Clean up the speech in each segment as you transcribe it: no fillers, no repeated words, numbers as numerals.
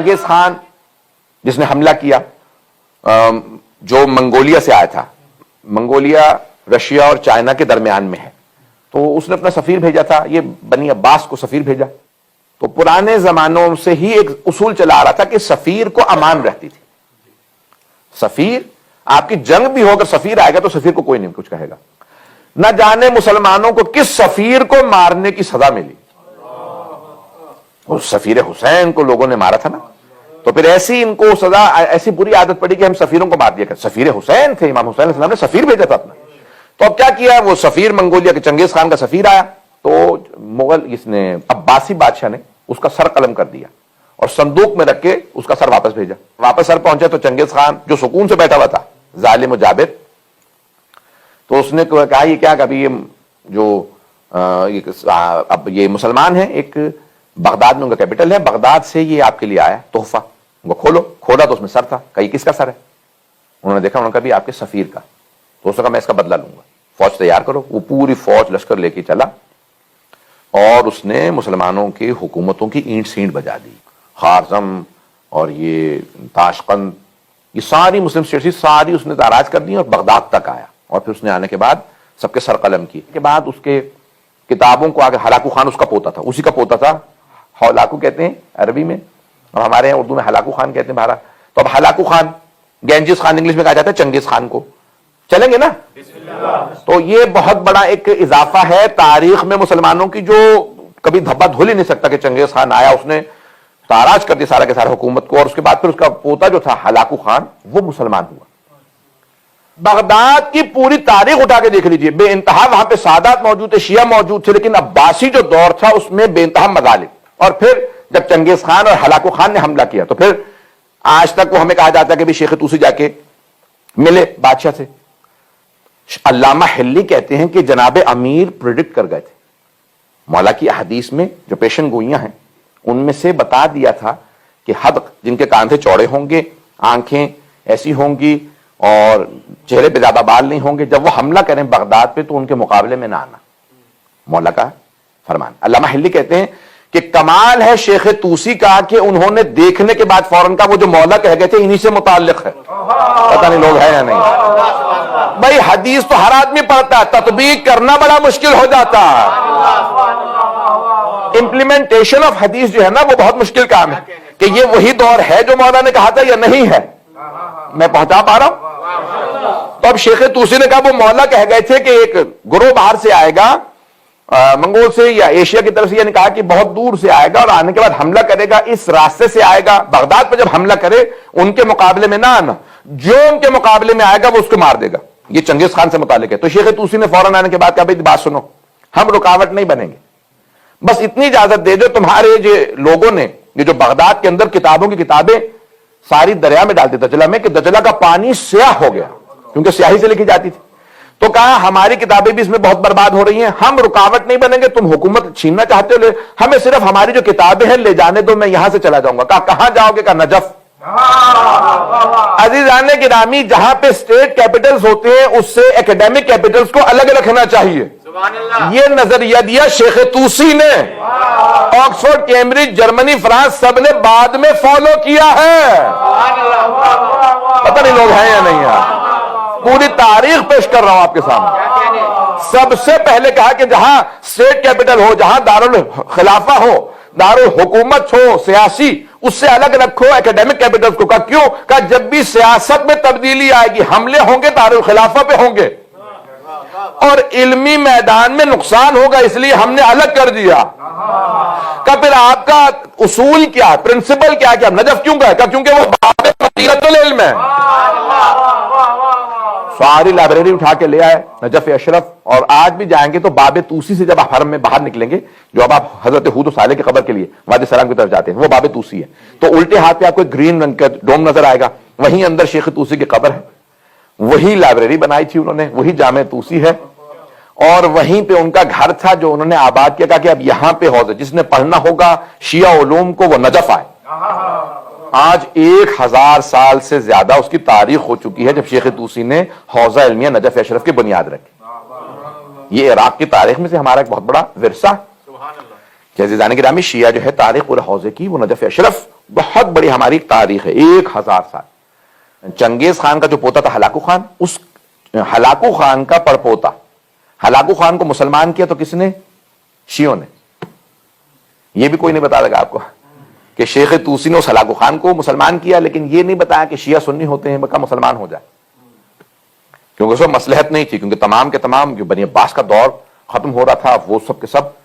چنگیز خان جس نے حملہ کیا، جو منگولیا سے آیا تھا، منگولیا رشیا اور چائنا کے درمیان میں ہے، تو اس نے اپنا سفیر بھیجا تھا، یہ بنی عباس کو سفیر بھیجا. تو پرانے زمانوں سے ہی ایک اصول چلا آ رہا تھا کہ سفیر کو امان رہتی تھی. سفیر، آپ کی جنگ بھی ہو اگر سفیر آئے گا تو سفیر کو کوئی نہیں کچھ کہے گا. نہ جانے مسلمانوں کو کس سفیر کو مارنے کی سزا ملی. اس سفیر حسین کو لوگوں نے مارا تھا نا، تو پھر ایسی ان کو سزا، ایسی بری عادت پڑی کہ ہم سفیروں کو مار دیا کرتے. سفیر حسین تھے، امام حسین علیہ السلام نے سفیر بھیجا تھا اپنا. تو اب کیا کیا، وہ سفیر منگولیا کے چنگیز خان کا سفیر آیا تو مغل اس نے عباسی بادشاہ نے اس کا سر قلم کر دیا اور صندوق میں رکھ کے اس کا سر واپس بھیجا. واپس سر پہنچا تو چنگیز خان جو سکون سے بیٹھا ہوا تھا، ظالم و جابر، تو اس نے کہا یہ کیا، کبھی یہ جو اب یہ مسلمان ہیں، ایک بغداد میں ان کا کیپٹل ہے، بغداد سے یہ آپ کے لیے آیا تحفہ، وہ کھولو. کھولا تو اس میں سر تھا. کہا کس کا سر ہے؟ انہوں نے دیکھا، انہوں نے کہا بھی آپ کے سفیر کا. تو اس نے کہا میں اس کا بدلہ لوں گا، فوج تیار کرو. وہ پوری فوج لشکر لے کے چلا اور اس نے مسلمانوں کی حکومتوں کی اینٹ سینٹ بجا دی. خارزم اور یہ تاشقند، یہ ساری مسلم اسٹیٹس ساری اس نے تاراج کر دی اور بغداد تک آیا. اور پھر اس نے آنے کے بعد سب کے سر قلم کیے. کے بعد اس کے کتابوں کو آگے، ہلاکو خان اس کا پوتا تھا، اسی کا پوتا تھا. ہلاکو کہتے ہیں عربی میں، اور ہمارے یہاں اردو میں ہلاکو خان کہتے ہیں بھارا. تو اب ہلاکو خان، گینجز خان انگلش میں کہا جاتا ہے چنگیز خان کو. چلیں گے نا؟ تو یہ بہت بڑا ایک اضافہ ہے تاریخ میں مسلمانوں کی، جو کبھی دھبا دھل ہی نہیں سکتا کہ چنگیز خان آیا، اس نے تاراج کر دی سارا کے سارا حکومت کو، اور اس کے بعد پھر اس کا پوتا جو تھا ہلاکو خان وہ مسلمان ہوا. بغداد کی پوری تاریخ اٹھا کے دیکھ لیجئے، بے انتہا وہاں پہ سادات موجود تھے، شیعہ موجود تھے، لیکن عباسی جو دور تھا اس میں بے انتہا مظالم. اور پھر جب چنگیز خان اور ہلاکو خان نے حملہ کیا تو پھر آج تک وہ ہمیں کہا جاتا ہے کہ بھی شیخ طوسی جا کے ملے بادشاہ سے. علامہ حلی کہتے ہیں کہ جناب امیر پریڈکٹ کر گئے تھے. مولا کی احادیث میں جو پیشن گوئیاں ہیں ان میں سے بتا دیا تھا کہ حد جن کے کاندھے چوڑے ہوں گے، آنکھیں ایسی ہوں گی اور چہرے پہ زیادہ بال نہیں ہوں گے، جب وہ حملہ کریں بغداد پہ تو ان کے مقابلے میں نہ آنا. مولا کا فرمان. علامہ حلی کہتے ہیں کہ کمال ہے شیخ طوسی کا کہ انہوں نے دیکھنے کے بعد فوراً کا وہ جو مولا کہہ گئے تھے انہی سے متعلق ہے. پتہ نہیں لوگ ہیں یا نہیں. بھائی حدیث تو ہر آدمی پڑھتا ہے، تطبیق کرنا بڑا مشکل ہو جاتا ہے. امپلیمنٹیشن آف حدیث جو ہے نا وہ بہت مشکل کام ہے کہ یہ وہی دور ہے جو مولا نے کہا تھا یا نہیں ہے. میں پہنچا پا رہا ہوں؟ تو اب شیخ طوسی نے کہا وہ مولا کہہ گئے تھے کہ ایک گروہ باہر سے آئے گا، منگول سے یا ایشیا کی طرف سے، یعنی کہا کہ بہت دور سے آئے گا اور آنے کے بعد حملہ کرے گا، اس راستے سے آئے گا. بغداد پہ جب حملہ کرے ان کے مقابلے میں نہ آنا، جو ان کے مقابلے میں آئے گا وہ اس کو مار دے گا. یہ چنگیز خان سے متعلق ہے. تو شیخ طوسی نے فوراً آنے کے بعد کہا بھائی بات سنو، ہم رکاوٹ نہیں بنیں گے، بس اتنی اجازت دے دو تمہارے جو لوگوں نے یہ جو بغداد کے اندر کتابوں کی کتابیں ساری دریا میں ڈال دی دجلہ میں، کہ دجلہ کا پانی سیاہ ہو گیا کیونکہ سیاہی سے لکھی جاتی تھی. تو کہا ہماری کتابیں بھی اس میں بہت برباد ہو رہی ہیں، ہم رکاوٹ نہیں بنیں گے. تم حکومت چھیننا چاہتے ہو، ہمیں صرف ہماری جو کتابیں ہیں لے جانے دو، میں یہاں سے چلا جاؤں گا. کہا کہاں جاؤ گے؟ کہا نجف. عزیزان گرامی، جہاں پہ اسٹیٹ کیپٹلز ہوتے ہیں اس سے ایکیڈیمک کیپٹلز کو الگ رکھنا چاہیے. یہ نظریہ دیا شیخ طوسی نے. آکسفورڈ، کیمبرج، جرمنی، فرانس سب نے بعد میں فالو کیا ہے. پتہ نہیں لوگ ہیں یا نہیں ہیں. پوری تاریخ پیش کر رہا ہوں آپ کے سامنے. سب سے پہلے کہا کہ جہاں اسٹیٹ کیپٹل ہو، جہاں دارالخلافہ ہو، دارالحکومت ہو سیاسی، اس سے الگ رکھو ایکیڈیمک کیپٹلز کو. کہا کیوں؟ کہا جب بھی سیاست میں تبدیلی آئے گی، حملے ہوں گے دارالخلافہ پہ ہوں گے اور علمی میدان میں نقصان ہوگا، اس لیے ہم نے الگ کر دیا. کہ پھر آپ کا اصول کیا، پرنسپل کیا کہ ہم نجف کیوں گئے؟ کہ کیونکہ وہ باب مدینۃ العلم ہے. ساری لائبریری اٹھا کے لے آئے نجف اشرف. اور آج بھی جائیں گے تو باب طوسی سے جب آپ حرم میں باہر نکلیں گے، جو اب آپ حضرت ہود و صالح کی قبر کے لیے وادی سلام کی طرف جاتے ہیں، وہ باب طوسی ہے. تو الٹے ہاتھ پہ آپ کو ایک گرین رنگ کا ڈوم نظر آئے گا، وہیں اندر شیخ طوسی کی قبر ہے. وہی لائبریری بنائی تھی انہوں نے، وہی جامع طوسی ہے، اور وہیں پہ ان کا گھر تھا جو انہوں نے آباد کیا. کہا کہ اب یہاں پہ حوض ہے، جس نے پڑھنا ہوگا شیعہ علوم کو وہ نجف آئے. آج 1000 سال سے زیادہ اس کی تاریخ ہو چکی ہے جب شیخ طوسی نے حوضہ علمیہ نجف اشرف کی بنیاد رکھی. یہ عراق کی تاریخ میں سے ہمارا ایک بہت بڑا ورثہ. کہ عزیزان گرامی شیعہ جو ہے تاریخ پورے حوزے کی، وہ نجف اشرف بہت بڑی ہماری تاریخ ہے، 1000 سال۔ چنگیز خان کا جو پوتا تھا ہلاکو خان، اس ہلاکو خان کا پڑپوتا، ہلاکو خان کو مسلمان کیا تو کس نے؟ شیعوں نے۔ یہ بھی کوئی نہیں بتا گا آپ کو کہ شیخ توسی نے اس ہلاکو خان کو مسلمان کیا، لیکن یہ نہیں بتایا کہ شیعہ سنی ہوتے ہیں بکا مسلمان ہو جائے، کیونکہ اس میں مصلحت نہیں تھی، کیونکہ تمام کے تمام جو بنی عباس کا دور ختم ہو رہا تھا، وہ سب کے سب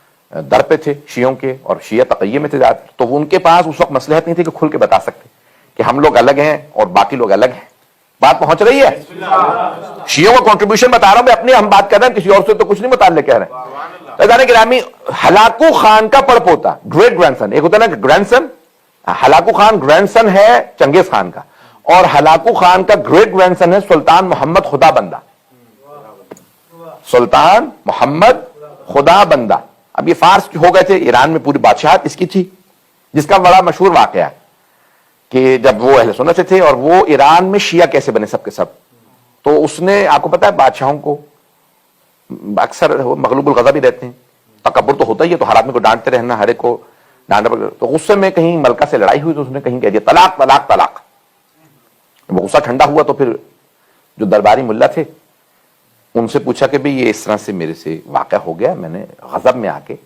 در پہ تھے شیعوں کے، اور شیعہ تقیہ میں تھے زیادہ، تو ان کے پاس اس وقت مصلحت نہیں تھی کہ کھل کے بتا سکتے کہ ہم لوگ الگ ہیں اور باقی لوگ الگ ہیں۔ بات پہنچ رہی ہے؟ شیعوں کا کنٹریبیوشن بتا رہا ہوں میں اپنی، ہم بات کر رہے ہیں کسی اور سے تو کچھ نہیں متعلق کہہ رہے ہیں۔ عزیزان گرامی ہلاکو خان کا پڑپوتا، گریٹ گرینڈ سن، ایک ہوتا ہے نا گرینڈ سن، ہلاکو خان گرینڈ سن ہے چنگیز خان کا، اور ہلاکو خان کا گریٹ گرینڈ سن ہے سلطان محمد خدا بندہ، سلطان محمد خدا بندہ۔ اب یہ فارس ہو گئے تھے، ایران میں پوری بادشاہت اس کی تھی، جس کا بڑا مشہور واقعہ ہے کہ جب وہ اہل سنت سے تھے اور وہ ایران میں شیعہ کیسے بنے سب کے سب، تو اس نے، آپ کو پتا ہے بادشاہوں کو اکثر مغلوب الغضب ہی رہتے ہیں، تکبر تو ہوتا ہی ہے، تو ہر آدمی کو ڈانٹتے رہنا، ہر ایک کو ڈانٹنا، تو غصے میں کہیں ملکہ سے لڑائی ہوئی تو اس نے کہیں کہہ دیا طلاق طلاق طلاق۔ وہ غصہ ٹھنڈا ہوا تو پھر جو درباری ملا تھے ان سے پوچھا کہ بھئی یہ اس طرح سے میرے سے واقع ہو گیا، میں نے غضب میں آ کے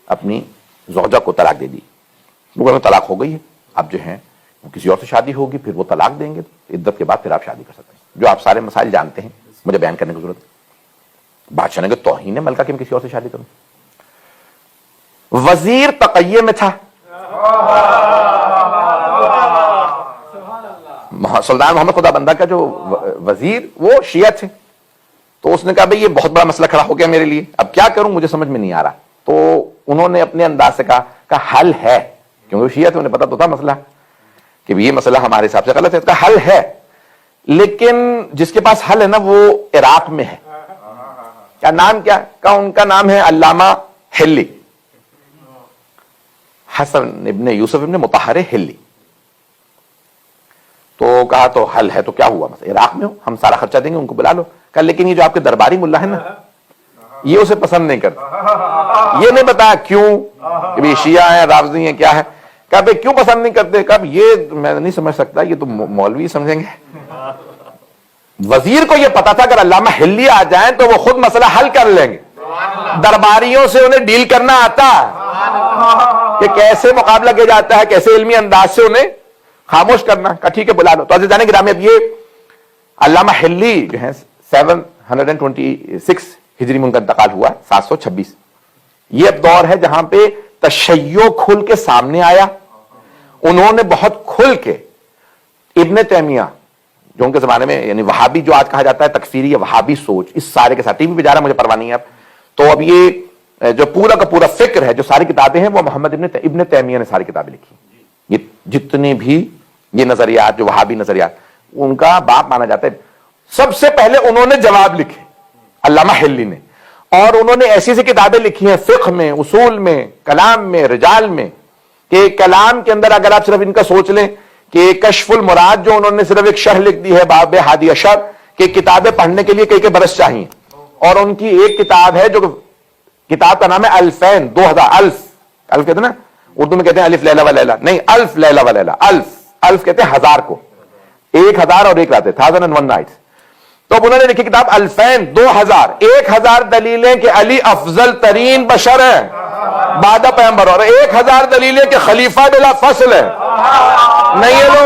اپنی زوجہ کو طلاق دے دی۔ وہ طلاق ہو گئی ہے، اب جو ہیں کسی اور سے شادی ہوگی، پھر وہ طلاق دیں گے، عدت کے بعد پھر آپ شادی کر سکتے ہیں، جو آپ سارے مسائل جانتے ہیں، مجھے بیان کرنے کی ضرورت ہے۔ بادشاہ نے کہ توہین ہے ملکہ کہ میں کسی اور سے شادی کروں۔ وزیر تقیہ میں تھا، سلطان محمد خدا بندہ کا جو وزیر وہ شیعہ تھے، تو اس نے کہا بھئی یہ بہت بڑا مسئلہ کھڑا ہو گیا میرے لیے، اب کیا کروں مجھے سمجھ میں نہیں آ رہا۔ تو انہوں نے اپنے انداز سے کہا حل ہے، کیونکہ وہ شیعہ تھے، انہیں پتا تو تھا مسئلہ کہ یہ مسئلہ ہمارے حساب سے غلط ہے، اس کا حل ہے، لیکن جس کے پاس حل ہے نا وہ عراق میں ہے۔ کیا نام کیا کا؟ ان کا نام ہے علامہ ہلی، حسن ابن یوسف ابن مطہر ہلی۔ تو کہا تو حل ہے، تو کیا ہوا، مثلا عراق میں ہو، ہم سارا خرچہ دیں گے، ان کو بلا لو۔ کہا لیکن یہ جو آپ کے درباری ملا ہے نا، یہ اسے پسند نہیں کرتا، یہ نہیں بتایا کیوں، کہ بھی شیعہ ہیں رافضی ہیں کیا ہے۔ کہا بھئی کیوں پسند نہیں کرتے؟ کہا یہ میں نہیں سمجھ سکتا، یہ تو مولوی سمجھیں گے۔ وزیر کو یہ پتا تھا اگر علامہ ہلی آ جائیں تو وہ خود مسئلہ حل کر لیں گے، درباریوں سے انہیں ڈیل کرنا آتا کہ کیسے مقابلہ کیا جاتا ہے، کیسے علمی انداز سے انہیں خاموش کرنا۔ کہا ٹھیک ہے بلا لو۔ تو عزیزان گرامی اب یہ علامہ ہلی جو ہے 726 ہجری میں ان کا انتقال ہوا، 726۔ یہ اب دور ہے جہاں پہ تشیع کھل کے سامنے آیا۔ انہوں نے بہت کھل کے ابن تیمیہ جو ان کے زمانے میں، یعنی وہابی جو آج کہا جاتا ہے تکفیری یا وہابی سوچ، اس سارے کے ساتھ ٹی وی پہ جا رہا ہے، مجھے پرواہ نہیں ہے اب، تو اب یہ جو پورا کا پورا فکر ہے، جو ساری کتابیں ہیں، وہ محمد ابن تیمیہ نے ساری کتابیں لکھی۔ یہ جتنے بھی یہ نظریات جو وہابی نظریات، ان کا باپ مانا جاتا ہے۔ سب سے پہلے انہوں نے جواب لکھے علامہ ہلی نے، اور انہوں نے ایسی ایسی کتابیں لکھی ہیں فقہ میں، اصول میں، کلام میں، رجال میں، کہ کلام کے اندر اگر آپ صرف ان کا سوچ لیں کہ کشف المراد جو انہوں نے صرف ایک شرح لکھ دی ہے باب ہادی اشر، کہ کتابیں پڑھنے کے لیے کئی برس چاہیے، اور ان کی ایک کتاب ہے جو کتاب کا نام ہے الفین، 2000، الف کہتے ہیں نا، اردو میں کہتے ہیں الف لیلہ و لیلہ، نہیں الف لیلہ و لیلہ، الف کہتے ہیں ہزار کو، 1000 اور ایک راتیں، 1001 نائٹس۔ تو اب انہوں نے لکھی کتاب الفین، 2000، 1000 دلیلیں کہ علی افضل ترین بشر ہے بعد پیغمبر، اور 1000 دلیلیں کہ خلیفہ بلا فصل ہے۔ نہیں ہے لو،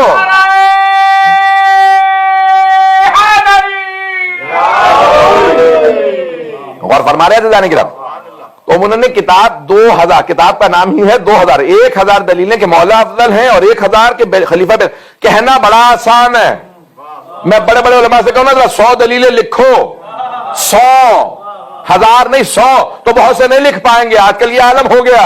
غور فرما رہے تھے جانے کی رب۔ تو انہوں نے کتاب 2000، کتاب کا نام ہی ہے 2000، 1000 دلیلیں کہ مولا افضل ہیں اور 1000 کے خلیفہ بلا۔ کہنا بڑا آسان ہے، میں بڑے بڑے علماء سے کہوں نا 100 دلیلیں لکھو، 100، 1000 نہیں 100، تو بہت سے نہیں لکھ پائیں گے، آج کل یہ عالم ہو گیا،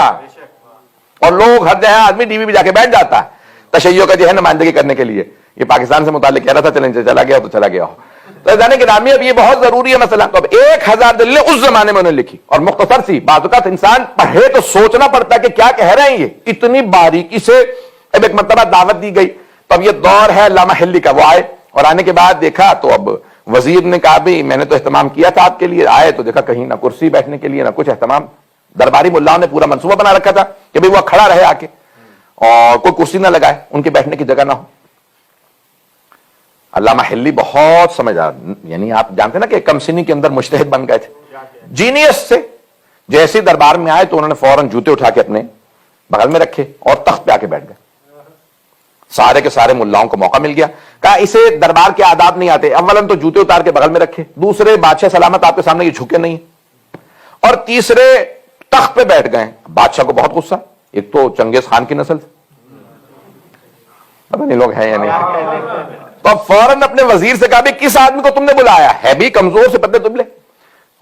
اور لوگ ہر جگہ آدمی ٹی وی پہ جا کے بیٹھ جاتا ہے تشیع کا جو ہے نمائندگی کرنے کے لیے۔ یہ پاکستان سے متعلق کہہ رہا تھا، چلیں چلا گیا تو چلا گیا ہو۔ تو جانے کے نامی اب یہ بہت ضروری ہے مسئلہ۔ تو اب 1000 دلیلیں اس زمانے میں انہوں نے لکھی، اور مختصر سی، بعض اوقات انسان پڑھے تو سوچنا پڑتا ہے کہ کیا کہہ رہے ہیں یہ، اتنی باریکی سے۔ اب ایک مرتبہ دعوت دی گئی، تو اب یہ دور ہے علامہ ہلی کا، وہ آئے، اور آنے کے بعد دیکھا تو اب وزیر نے کہا بھی میں نے تو اہتمام کیا تھا آپ کے لیے، آئے تو دیکھا کہیں نہ کرسی بیٹھنے کے لیے نہ کچھ اہتمام۔ درباری ملاؤں نے پورا منصوبہ بنا رکھا تھا کہ بھئی وہ کھڑا رہے آ کے اور کوئی کرسی نہ لگائے, ان کے بیٹھنے کی جگہ نہ ہو. علامہ حلی بہت سمجھدار, یعنی آپ جانتے ہیں نا کہ کم سنی کے اندر مجتہد بن گئے تھے, جینیس سے. جیسے دربار میں آئے تو انہوں نے فوراً جوتے اٹھا کے اپنے بغل میں رکھے اور تخت پہ آ کے بیٹھ گئے. سارے کے سارے ملاؤں کو موقع مل گیا, کہا اسے دربار کے آداب نہیں آتے, اولاً تو جوتے اتار کے بغل میں رکھے, دوسرے بادشاہ سلامت آپ کے سامنے یہ جھکے نہیں, اور تیسرے تخت پہ بیٹھ گئے. بادشاہ کو بہت غصہ, ایک تو چنگیز خان کی نسل, پتہ نہیں لوگ ہیں یا نہیں. تو فوراً اپنے وزیر سے کہا بھی کس آدمی کو تم نے بلایا ہے, بھی کمزور سے پتلے دبلے,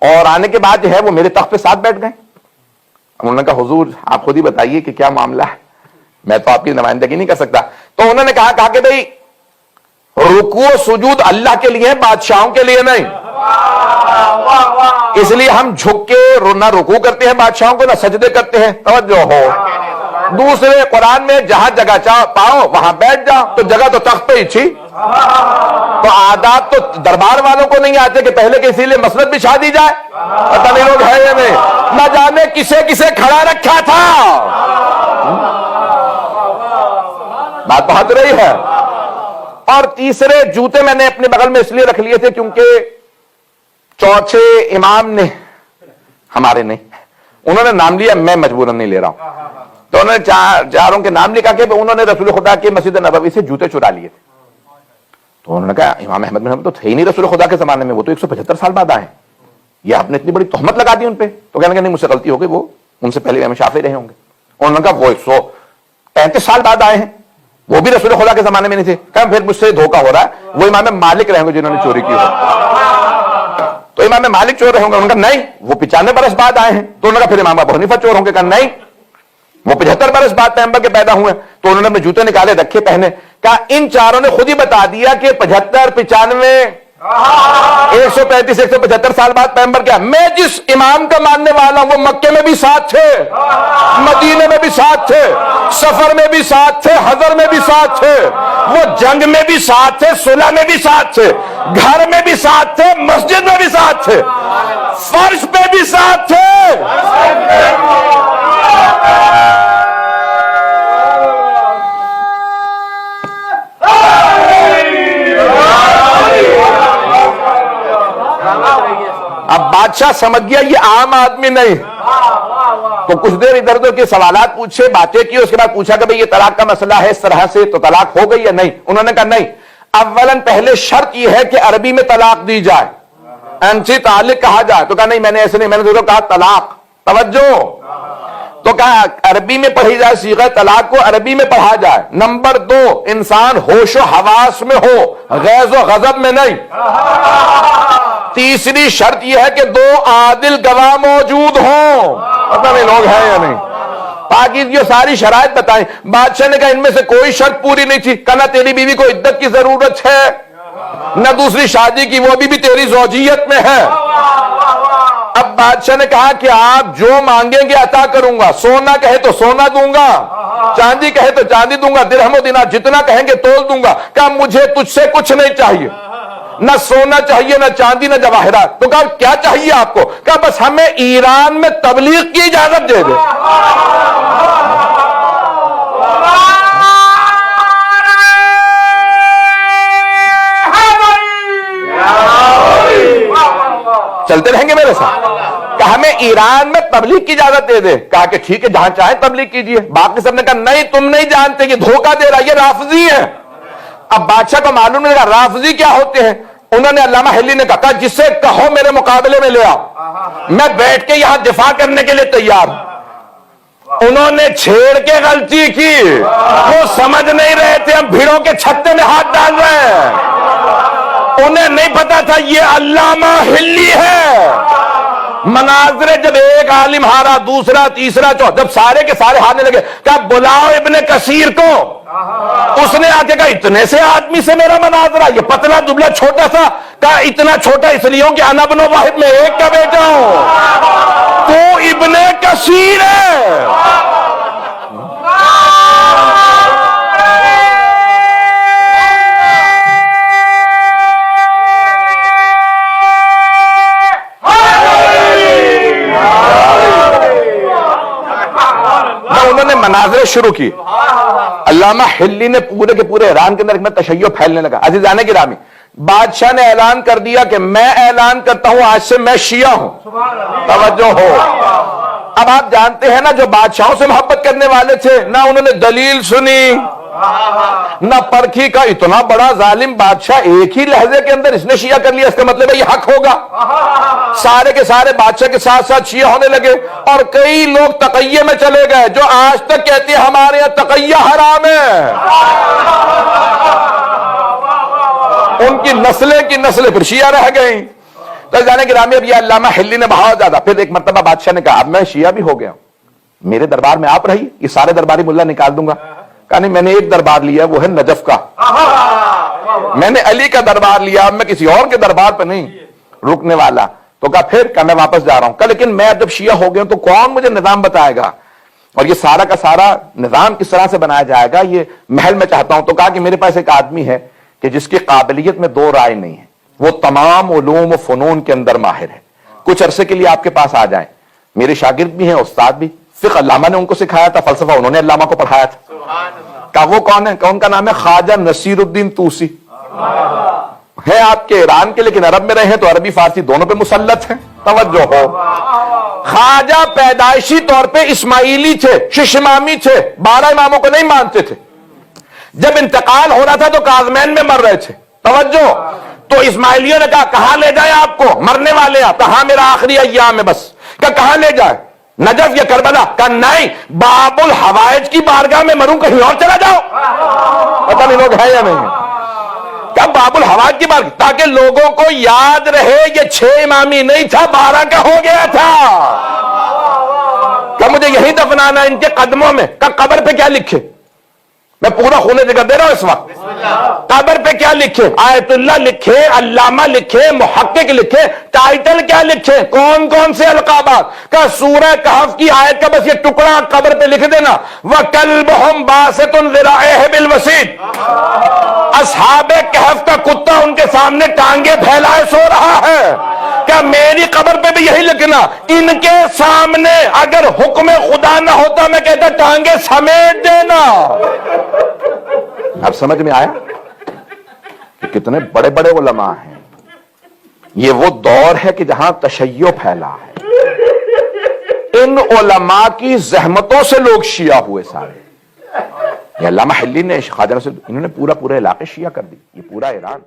اور آنے کے بعد جو ہے وہ میرے تخت پہ ساتھ بیٹھ گئے. انہوں نے کہا حضور آپ خود ہی بتائیے کہ کیا معاملہ ہے, میں تو آپ کی نمائندگی نہیں کر سکتا. تو انہوں نے کہا کہ بھئی رکوع و سجود اللہ کے لیے, بادشاہوں کے لیے نہیں, اس لیے ہم جھک کے نہ رکوع کرتے ہیں بادشاہوں کو, نہ سجدے کرتے ہیں. توجہ ہو. دوسرے قرآن میں جہاں جگہ پاؤ وہاں بیٹھ جاؤ, تو جگہ تو تخت پہ ہی تھی. تو آداب تو دربار والوں کو نہیں آتے کہ پہلے کہ اسی لیے مسند بچھا دی جائے. پتہ نہیں لوگ ہے یا نہیں, نہ جانے کسے کسے کھڑا رکھا تھا. بات پہنچ رہی ہے. اور تیسرے جوتے میں نے اپنے بغل میں اس لیے رکھ لیے تھے کیونکہ چوتھے امام نے, ہمارے نہیں, انہوں نے نام لیا, میں مجبوراً نہیں لے رہا ہوں, تو انہوں نے چاروں کے نام لکھا کہ انہوں نے رسول خدا کے مسجد نبوی سے جوتے چرا لیے تھے. تو انہوں نے کہا امام احمد بن حنبل تو تھے ہی نہیں رسول خدا کے زمانے میں, وہ تو 175 سال بعد آئے, یہ آپ نے اتنی بڑی تہمت لگا دی ان پہ. تو کہنے کہ نہیں مجھ سے غلطی ہو گئی, وہ ان سے پہلے امام شافعی رہے ہوں گے. انہوں نے کہا وہ 135 سال بعد آئے ہیں, وہ بھی رسول خدا کے زمانے میں نہیں تھے. کہا پھر مجھ سے دھوکہ ہو رہا ہے, وہ امام مالک رہے ہوں گے جنہوں نے چوری کی ہو. تو امام مالک چور رہے ہوں گے. انہوں نے کہا نہیں وہ 95 برس بعد آئے ہیں. تو انہوں نے کہا پھر امام ابو حنیفہ چور ہوں گے. کہا نہیں وہ 75 برس بعد پیغمبر کے پیدا ہوئے. تو انہوں نے اپنے جوتے نکالے رکھے پہنے. کہا ان چاروں نے خود ہی بتا دیا کہ 75 95 135 175 سال بعد پیغمبر کیا. میں جس امام کا ماننے والا ہوں وہ مکے میں بھی ساتھ تھے, مدینے میں بھی ساتھ تھے, سفر میں بھی ساتھ تھے, حضر میں بھی ساتھ تھے, وہ جنگ میں بھی ساتھ تھے, صلح میں بھی ساتھ تھے, گھر میں بھی ساتھ تھے, مسجد میں بھی ساتھ تھے, فرش پہ بھی ساتھ تھے. اب بادشاہ سمجھ گیا یہ عام آدمی نہیں, تو کچھ دیر ادھر ادھر کے سوالات پوچھے, باتیں کی, اس کے بعد پوچھا کہ بھئی یہ طلاق کا مسئلہ ہے اس طرح سے, تو طلاق ہو گئی یا نہیں. انہوں نے کہا نہیں, اولاً پہلے شرط یہ ہے کہ عربی میں طلاق دی جائے, انسی تعلق کہا جائے. تو کہا نہیں میں نے ایسے نہیں, میں نے تو کہا طلاق. توجہ. تو کہا عربی میں پڑھی جائے, صیغہ طلاق کو عربی میں پڑھا جائے. نمبر 2 انسان ہوش و حواس میں ہو, غیظ و غضب میں نہیں. تیسری شرط یہ ہے کہ 2 عادل گواہ موجود ہوں. پتہ نہیں لوگ ہیں یا نہیں. پاکیزگی یہ ساری شرائط بتائیں. بادشاہ نے کہا ان میں سے کوئی شرط پوری نہیں تھی. کہا نہ تیری بیوی کو عدت کی ضرورت ہے, نہ دوسری شادی کی, وہ بھی تیری زوجیت میں ہے. اب بادشاہ نے کہا کہ آپ جو مانگیں گے عطا کروں گا. سونا کہے تو سونا دوں گا, چاندی کہے تو چاندی دوں گا, درہم و دینار جتنا کہیں گے تول دوں گا. کہا مجھے تجھ سے کچھ نہیں چاہیے, نہ سونا چاہیے, نہ چاندی, نہ جواہرات. تو کہا کیا چاہیے آپ کو. کہا بس ہمیں ایران میں تبلیغ کی اجازت دے دے. چلتے رہیں گے میرے ساتھ. کہا ہمیں ایران میں تبلیغ کی اجازت دے دے. کہا کہ ٹھیک ہے جہاں چاہیں تبلیغ کیجئے. باقی سب نے کہا نہیں تم نہیں جانتے, یہ دھوکہ دے رہا, یہ رافضی ہے. اب بادشاہ کو معلوم نہیں, رافضی کیا ہوتے ہیں. انہوں نے علامہ حلی نے کہا جسے کہو میرے مقابلے میں لے آؤ, میں بیٹھ کے یہاں دفاع کرنے کے لیے تیار ہوں. انہوں نے چھیڑ کے غلطی کی, وہ سمجھ نہیں رہے تھے ہم بھیڑوں کے چھتے میں ہاتھ ڈال رہے ہیں. انہیں نہیں پتا تھا یہ علامہ حلی ہے. مناظرے جب ایک عالم ہارا, دوسرا, تیسرا, چوتھا, جب سارے کے سارے ہارنے لگے, کہا بلاؤ ابن کثیر کو. اس نے آ کے کہا اتنے سے آدمی سے میرا مناظرہ, یہ پتلا دبلا چھوٹا سا. کہا اتنا چھوٹا اس لیے ہوں کہ انا ابن واحد میں ایک کا بیٹا ہوں, تو ابن کثیر ہے. مناظرے شروع کیے. علامہ حلی نے پورے کے پورے ایران کے اندر تشیع پھیلنے لگا. عزیزان گرامی، بادشاہ نے اعلان کر دیا کہ میں اعلان کرتا ہوں آج سے میں شیعہ ہوں. توجہ ہو. اب آپ جانتے ہیں نا، جو بادشاہوں سے محبت کرنے والے تھے، نہ انہوں نے دلیل سنی نہ پرکھی. کا اتنا بڑا ظالم بادشاہ ایک ہی لہجے کے اندر اس نے شیعہ کر لیا، اس کا مطلب ہے یہ حق ہوگا. سارے کے سارے بادشاہ کے ساتھ ساتھ شیعہ ہونے لگے، اور کئی لوگ تقیہ میں چلے گئے جو آج تک کہتے ہیں ہمارے یہاں تقیہ حرام ہے. ان کی نسلیں پھر شیعہ رہ گئیں. تو جانے گرامی، اب یہ علامہ حلی نے بہت زیادہ، پھر ایک مرتبہ بادشاہ نے کہا اب میں شیعہ بھی ہو گیا ہوں، میرے دربار میں آپ رہی، یہ سارے درباری ملا نکال دوں گا. کہا نہیں، میں نے ایک دربار لیا، وہ ہے نجف کا. میں نے علی کا دربار لیا، اب میں کسی اور کے دربار پہ نہیں رکنے والا. تو کہا پھر میں واپس جا رہا ہوں. کہا لیکن میں جب شیعہ ہو گیا ہوں تو کون مجھے نظام بتائے گا، اور یہ سارا کا سارا نظام کس طرح سے بنایا جائے گا، یہ محل میں چاہتا ہوں. تو کہا کہ میرے پاس ایک آدمی ہے کہ جس کی قابلیت میں دو رائے نہیں ہے، وہ تمام علوم و فنون کے اندر ماہر ہے. کچھ عرصے کے لیے آپ کے پاس آ جائیں. میرے شاگرد بھی ہیں، استاد بھی. فقہ علامہ نے ان کو سکھایا تھا، فلسفہ انہوں نے علامہ کو پڑھایا تھا. کہا وہ کون ہے؟ ان کا نام ہے خواجہ نصیر الدین طوسی. ہے آپ کے ایران کے، لیکن عرب میں رہے ہیں تو عربی فارسی دونوں پہ مسلط ہیں. توجہ ہو. خواجہ پیدائشی طور پہ اسماعیلی تھے، ششمامی تھے، 12 اماموں کو نہیں مانتے تھے. جب انتقال ہو رہا تھا تو کاظمین میں مر رہے تھے. توجہ. تو اسماعیلیوں نے کہا کہاں لے جائیں آپ کو، مرنے والے آپ. کہاں میرا آخری ایام ہے بس. کہاں لے جائیں، نجف یا کربلا؟ کہا نہیں، باب الحوائج کی بارگاہ میں مروں، کہیں اور چلا جاؤ. پتہ نہیں لوگ ہیں یا نہیں. کہا باب الحوائج کی بارگاہ، تاکہ لوگوں کو یاد رہے یہ 6 امامی نہیں تھا، 12 کا ہو گیا تھا. کہ مجھے یہی دفنانا ان کے قدموں میں. کہ قبر پہ کیا لکھے؟ میں پورا خون ذکر دے رہا ہوں اس وقت. قبر پہ کیا لکھے؟ آیت اللہ لکھے، علامہ لکھے، محقق لکھے. ٹائٹل کیا لکھے؟ کون کون سے القابات؟ کہ سورہ کہف کی آیت کا بس یہ ٹکڑا قبر پہ لکھ دینا، وَكَلْبُهُمْ بَاسِطٌ ذِرَاعِهِ بِالْوَسِيدِ. اصحاب کہف کا کتا ان کے سامنے ٹانگیں پھیلائے سو رہا ہے. کہ میری قبر پہ بھی یہی لکھنا، ان کے سامنے اگر حکم خدا نہ ہوتا میں کہتا ٹانگیں سمیٹ دینا. اب سمجھ میں آیا کہ کتنے بڑے بڑے علماء ہیں. یہ وہ دور ہے کہ جہاں تشیع پھیلا ہے. ان علماء کی زحمتوں سے لوگ شیعہ ہوئے سارے. یہ علامہ حلی نے، خواجہ نصیر، انہوں نے پورا علاقے شیعہ کر دی، یہ پورا ایران.